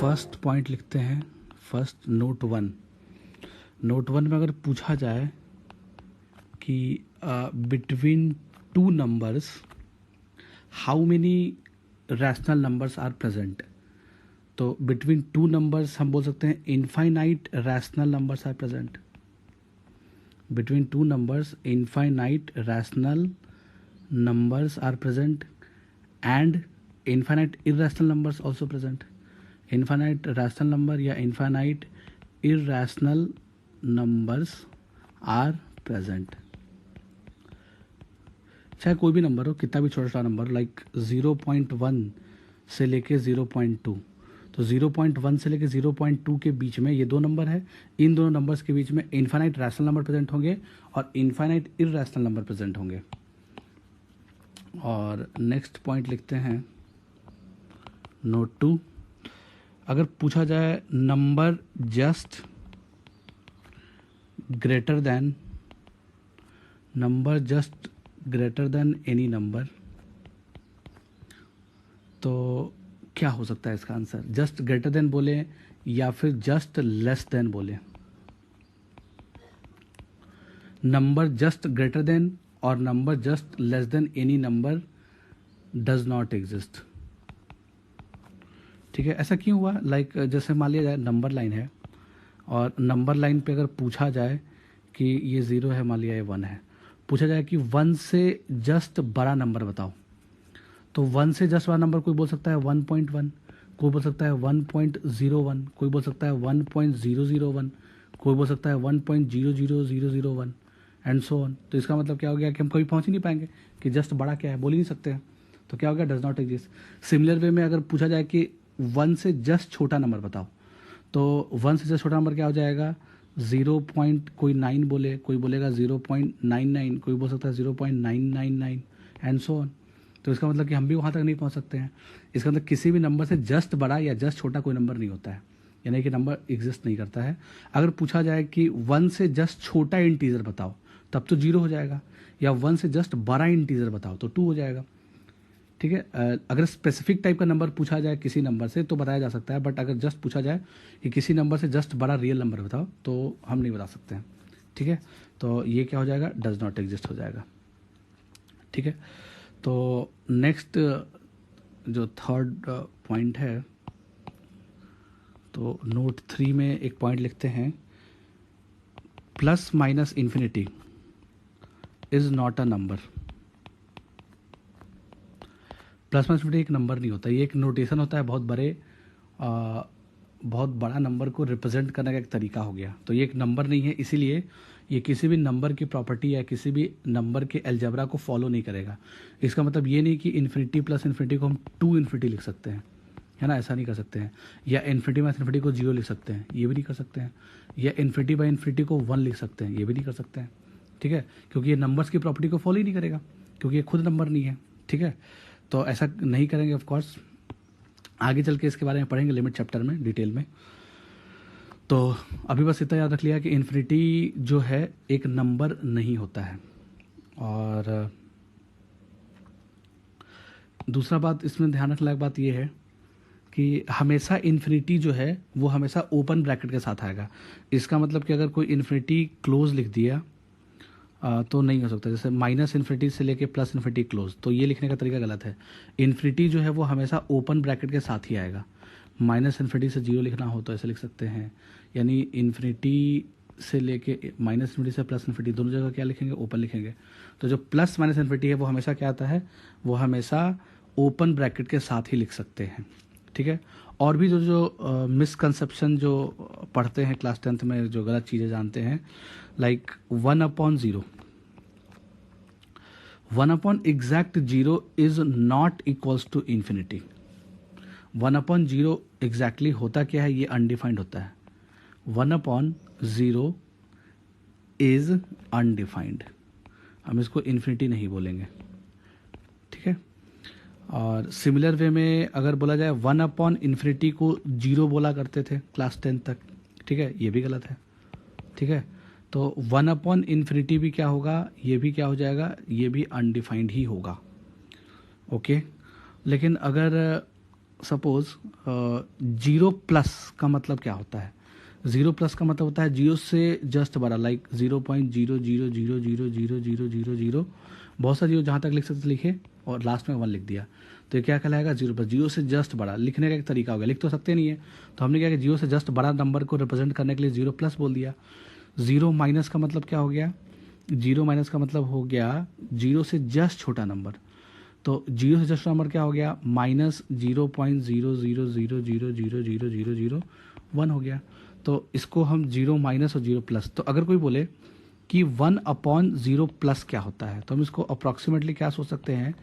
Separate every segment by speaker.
Speaker 1: First point लिखते हैं। First note one में अगर पूछा जाए कि between two numbers how many rational numbers are present, तो बिटवीन टू नंबर्स हम बोल सकते हैं infinite rational numbers are present. Between two numbers infinite rational numbers are present and infinite irrational numbers also present. Infinite rational number या infinite irrational numbers are present. चाहे कोई भी number हो, कितना भी छोटा छोटा नंबर, लाइक 0.1 से लेके 0.2, तो 0.1 से लेके 0.2 के बीच में ये दो नंबर है। इन दोनों नंबर्स के बीच में इनफाइनाइट रैशनल नंबर प्रेजेंट होंगे और इनफाइनाइट इररैशनल नंबर प्रेजेंट होंगे। और नेक्स्ट पॉइंट लिखते हैं नोट 2, अगर पूछा जाए number just greater than any number, तो क्या हो सकता है इसका आंसर? जस्ट ग्रेटर देन बोले या फिर जस्ट लेस देन बोले? नंबर जस्ट ग्रेटर देन और number just less than any number does not exist. ठीक है, ऐसा क्यों हुआ? लाइक जैसे मान लिया जाए नंबर लाइन है और नंबर लाइन पे अगर पूछा जाए कि ये 0 है, मान लिया ये 1 है, पूछा जाए कि 1 से जस्ट बड़ा नंबर बताओ, तो 1 से जस्ट बड़ा नंबर कोई बोल सकता है 1.1, कोई बोल सकता है 1.01, कोई बोल सकता है 1.001, कोई बोल सकता है 1.00001 एंड सो ऑन। तो इसका मतलब क्या हो गया कि हम कभी पहुंच ही नहीं पाएंगे कि जस्ट बड़ा क्या है, बोल ही नहीं सकते हैं। तो क्या हो गया? Does not exist. Similar way में अगर पूछा जाए कि 1 से जस्ट छोटा नंबर बताओ, तो 1 से जस्ट छोटा नंबर क्या हो जाएगा? 0.9 बोले, कोई बोलेगा 0.99, कोई बोल सकता है 0.999 एंड सो ऑन। तो इसका मतलब कि हम भी वहाँ तक नहीं पहुँच सकते हैं। इसका मतलब किसी भी नंबर से जस्ट बड़ा या जस्ट छोटा कोई नंबर नहीं होता है, यानी कि नंबर एग्जिस्ट नहीं करता है। अगर पूछा जाए कि 1 से जस्ट छोटा इंटीजर बताओ, तब तो 0 हो जाएगा, या 1 से जस्ट बड़ा इंटीजर बताओ तो 2 हो जाएगा। ठीक है, अगर स्पेसिफिक टाइप का नंबर पूछा जाए किसी नंबर से तो बताया जा सकता है, बट अगर जस्ट पूछा जाए कि किसी नंबर से जस्ट बड़ा रियल नंबर बताओ तो हम नहीं बता सकते हैं। ठीक है, तो ये क्या हो जाएगा? डज नॉट एग्जिस्ट हो जाएगा। ठीक है, तो नेक्स्ट जो थर्ड पॉइंट है, तो नोट 3 में एक पॉइंट लिखते हैं, plus minus infinity is not a number. Plus minus infinity एक नंबर नहीं होता, ये एक नोटेशन होता है, बहुत बड़ा नंबर को रिप्रेजेंट करने का एक तरीका हो गया। तो ये एक नंबर नहीं है, इसीलिए ये किसी भी नंबर की प्रॉपर्टी या किसी भी नंबर के अलजेब्रा को फॉलो नहीं करेगा। इसका मतलब ये नहीं कि इन्फिनिटी प्लस इन्फिनिटी को हम 2 इन्फिनिटी लिख सकते हैं, है ना, ऐसा नहीं कर सकते हैं। या इन्फिनिटी माइनस इन्फिनिटी को 0 लिख सकते हैं, ये भी नहीं कर सकते हैं। या इन्फिनिटी बाई इन्फिनिटी को 1 लिख सकते हैं, ये भी नहीं कर सकते हैं। ठीक है, क्योंकि ये नंबर्स की प्रॉपर्टी को फॉलो ही नहीं करेगा, क्योंकि ये खुद नंबर नहीं है। ठीक है, तो ऐसा नहीं करेंगे ऑफ कोर्स। आगे चल के इसके बारे में पढ़ेंगे लिमिट चैप्टर में डिटेल में। तो अभी बस इतना याद रख लिया कि इन्फिनिटी जो है एक नंबर नहीं होता है। और दूसरा बात इसमें ध्यान रखने लायक बात यह है कि हमेशा इन्फिनिटी जो है वो हमेशा ओपन ब्रैकेट के साथ आएगा। इसका मतलब कि अगर कोई इन्फिनिटी क्लोज लिख दिया तो नहीं हो सकता। जैसे माइनस इन्फिनिटी से लेके प्लस इन्फिनिटी क्लोज, तो ये लिखने का तरीका गलत है। इन्फिनिटी जो है वो हमेशा ओपन ब्रैकेट के साथ ही आएगा। माइनस इन्फिनिटी से 0 लिखना हो तो ऐसे लिख सकते हैं, यानी इन्फिनिटी से लेके माइनस इन्फिनिटी से प्लस इन्फिनिटी दोनों जगह क्या लिखेंगे? ओपन लिखेंगे। तो जो प्लस माइनस इन्फिनिटी है वो हमेशा क्या आता है? वो हमेशा ओपन ब्रैकेट के साथ ही लिख सकते हैं। ठीक है, और भी जो मिसकंसेप्शन जो पढ़ते हैं क्लास 10th में, जो गलत चीज़ें जानते हैं, like 1/0, 1/0 is not equals to infinity. 1/0 exactly होता क्या है? ये अनडिफाइंड होता है। 1/0 इज अनडिफाइंड, हम इसको इन्फिनिटी नहीं बोलेंगे। ठीक है, और सिमिलर वे में अगर बोला जाए 1/∞ को 0 बोला करते थे क्लास 10 तक। ठीक है, ये भी गलत है। ठीक है, तो 1/∞ भी क्या होगा? ये भी क्या हो जाएगा? ये भी अनडिफाइंड ही होगा। ओके, लेकिन अगर सपोज 0+ का मतलब क्या होता है? 0+ का मतलब होता है 0 से जस्ट बड़ा, लाइक 0.00000000, बहुत सारी 0 जहाँ तक लिख सकते लिखे और लास्ट में 1 लिख दिया, तो ये क्या कहलाएगा? 0+। 0 से जस्ट बड़ा लिखने का एक तरीका हो गया, लिख तो सकते नहीं है, तो हमने क्या किया, 0 से जस्ट बड़ा नंबर को रिप्रेजेंट करने के लिए 0+ बोल दिया। 0- का मतलब क्या हो गया? 0- का मतलब हो गया 0 से जस्ट छोटा नंबर, तो 0 से जस्ट नंबर क्या हो गया? -0.0000000001 हो गया। तो इसको हम 0- और 0+, तो अगर कोई बोले कि 1/0+ क्या होता है, तो हम इसको अप्रॉक्सीमेटली क्या सोच सकते हैं?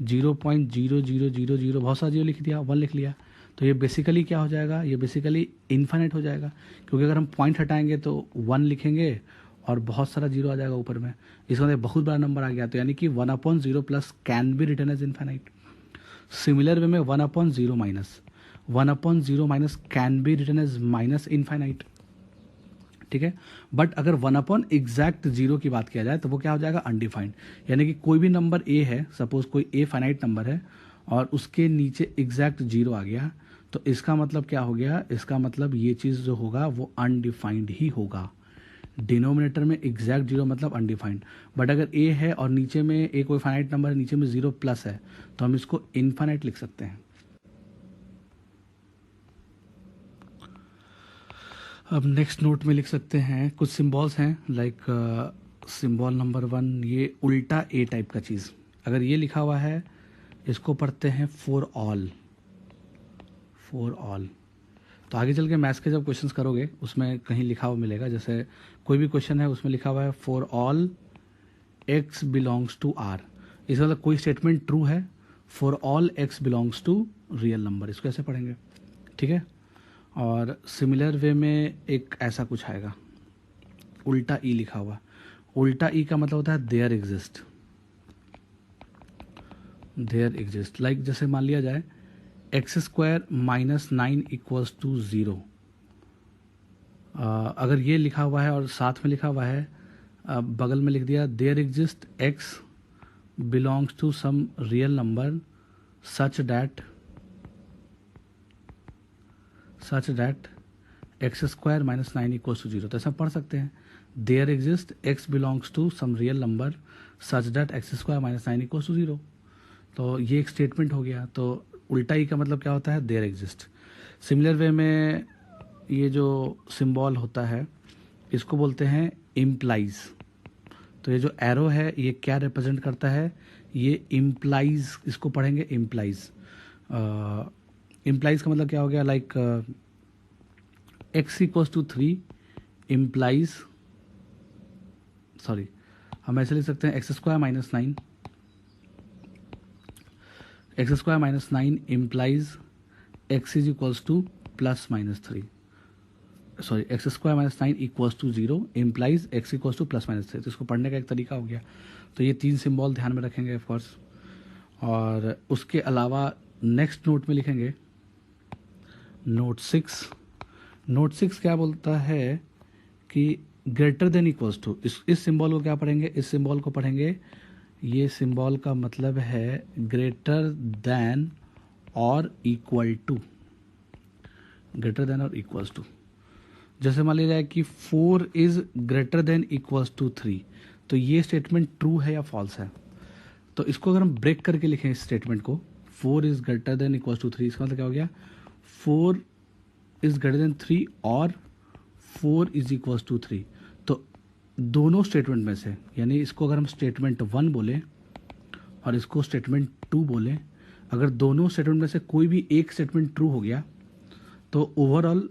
Speaker 1: 0.0000, बहुत सारा 0 लिख दिया, 1 लिख लिया, तो ये बेसिकली क्या हो जाएगा? ये बेसिकली इन्फाइनाइट हो जाएगा, क्योंकि अगर हम पॉइंट हटाएंगे तो 1 लिखेंगे और बहुत सारा 0 आ जाएगा ऊपर में, इसका मतलब बहुत बड़ा नंबर आ गया, तो यानी कि 1/0+ can be written as infinite. Similar way में 1/0- can be written as minus infinite, ठीक है। बट अगर 1/0 की बात किया जाए तो वो क्या हो जाएगा? अनडिफाइंड। यानी कि कोई भी नंबर ए है, सपोज कोई ए फाइनाइट नंबर है और उसके नीचे एग्जैक्ट 0 आ गया, तो इसका मतलब क्या हो गया? इसका मतलब ये चीज़ जो होगा वो अनडिफाइंड ही होगा। डिनोमिनेटर में एग्जैक्ट 0 मतलब अनडिफाइंड, बट अगर ए है और नीचे में ए कोई फाइनाइट नंबर है, नीचे में 0+ है, तो हम इसको इनफाइनाइट लिख सकते हैं। अब नेक्स्ट नोट में लिख सकते हैं, कुछ सिंबल्स हैं, लाइक सिंबल नंबर 1, ये उल्टा ए टाइप का चीज़, अगर ये लिखा हुआ है इसको पढ़ते हैं फॉर ऑल। तो आगे चल के मैथ्स के जब क्वेश्चंस करोगे उसमें कहीं लिखा हुआ मिलेगा, जैसे कोई भी क्वेश्चन है उसमें लिखा हुआ है for all x belongs to r, इसका मतलब कोई स्टेटमेंट ट्रू है, for all x belongs to real number, इसको ऐसे पढ़ेंगे, ठीक है। और सिमिलर वे में एक ऐसा कुछ आएगा, उल्टा ई लिखा हुआ, उल्टा ई का मतलब होता है देयर एग्जिस्ट, लाइक जैसे मान लिया जाए x² - 9 = 0, अगर ये लिखा हुआ है और साथ में लिखा हुआ है, बगल में लिख दिया there exist x belongs to some real number such that x² - 9 = 0, तो ऐसा पढ़ सकते हैं, there exist x belongs to some real number such that x² - 9 = 0, तो ये एक स्टेटमेंट हो गया। तो उल्टा ई का मतलब क्या होता है? There exist. सिमिलर वे में ये जो सिंबल होता है इसको बोलते हैं इम्प्लाइज, तो ये जो एरो है ये क्या रिप्रेजेंट करता है? ये इम्प्लाइज, इसको पढ़ेंगे इम्प्लाइज। इम्प्लाइज का मतलब क्या हो गया? लाइक x = 3 इम्प्लाइज, सॉरी हम ऐसे लिख सकते हैं x² - 9, x² - 9 implies x = +-3, sorry x² - 9 = 0 implies x = +-3, तो इसको पढ़ने का एक तरीका हो गया। तो ये 3 सिंबल ध्यान में रखेंगे ऑफकोर्स। और उसके अलावा नेक्स्ट नोट में लिखेंगे नोट 6 क्या बोलता है कि ग्रेटर देन इक्वल्स टू, इस सिंबल को क्या पढ़ेंगे? इस सिंबल को पढ़ेंगे, ये सिंबल का मतलब है ग्रेटर देन और इक्वल टू, ग्रेटर देन और इक्वल्स टू। जैसे मान लिया जाए कि 4 is greater than equals to 3, तो ये स्टेटमेंट ट्रू है या फॉल्स है? तो इसको अगर हम ब्रेक करके लिखें इस स्टेटमेंट को, 4 is greater than equals to 3, इसका मतलब क्या हो गया? 4 इज ग्रेटर देन 3 और 4 इज इक्वल्स टू 3, तो दोनों स्टेटमेंट में से, यानी इसको अगर हम स्टेटमेंट 1 बोलें और इसको स्टेटमेंट 2 बोलें, अगर दोनों स्टेटमेंट में से कोई भी एक स्टेटमेंट ट्रू हो गया तो ओवरऑल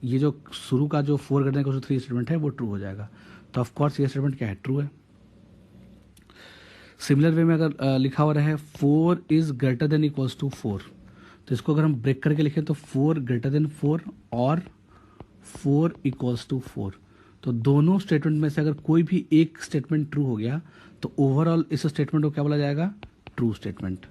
Speaker 1: ये जो शुरू का जो 4 ग्रेटर देन 3 स्टेटमेंट है वो ट्रू हो जाएगा। तो ऑफकोर्स ये स्टेटमेंट क्या है? ट्रू है। सिमिलर वे में अगर लिखा हुआ रहे 4 is greater than equals to 4, तो इसको अगर हम ब्रेक करके लिखें तो 4 ग्रेटर देन 4 और 4 इक्वल्स टू 4, तो दोनों स्टेटमेंट में से अगर कोई भी एक स्टेटमेंट ट्रू हो गया तो ओवरऑल इस स्टेटमेंट को क्या बोला जाएगा? True statement.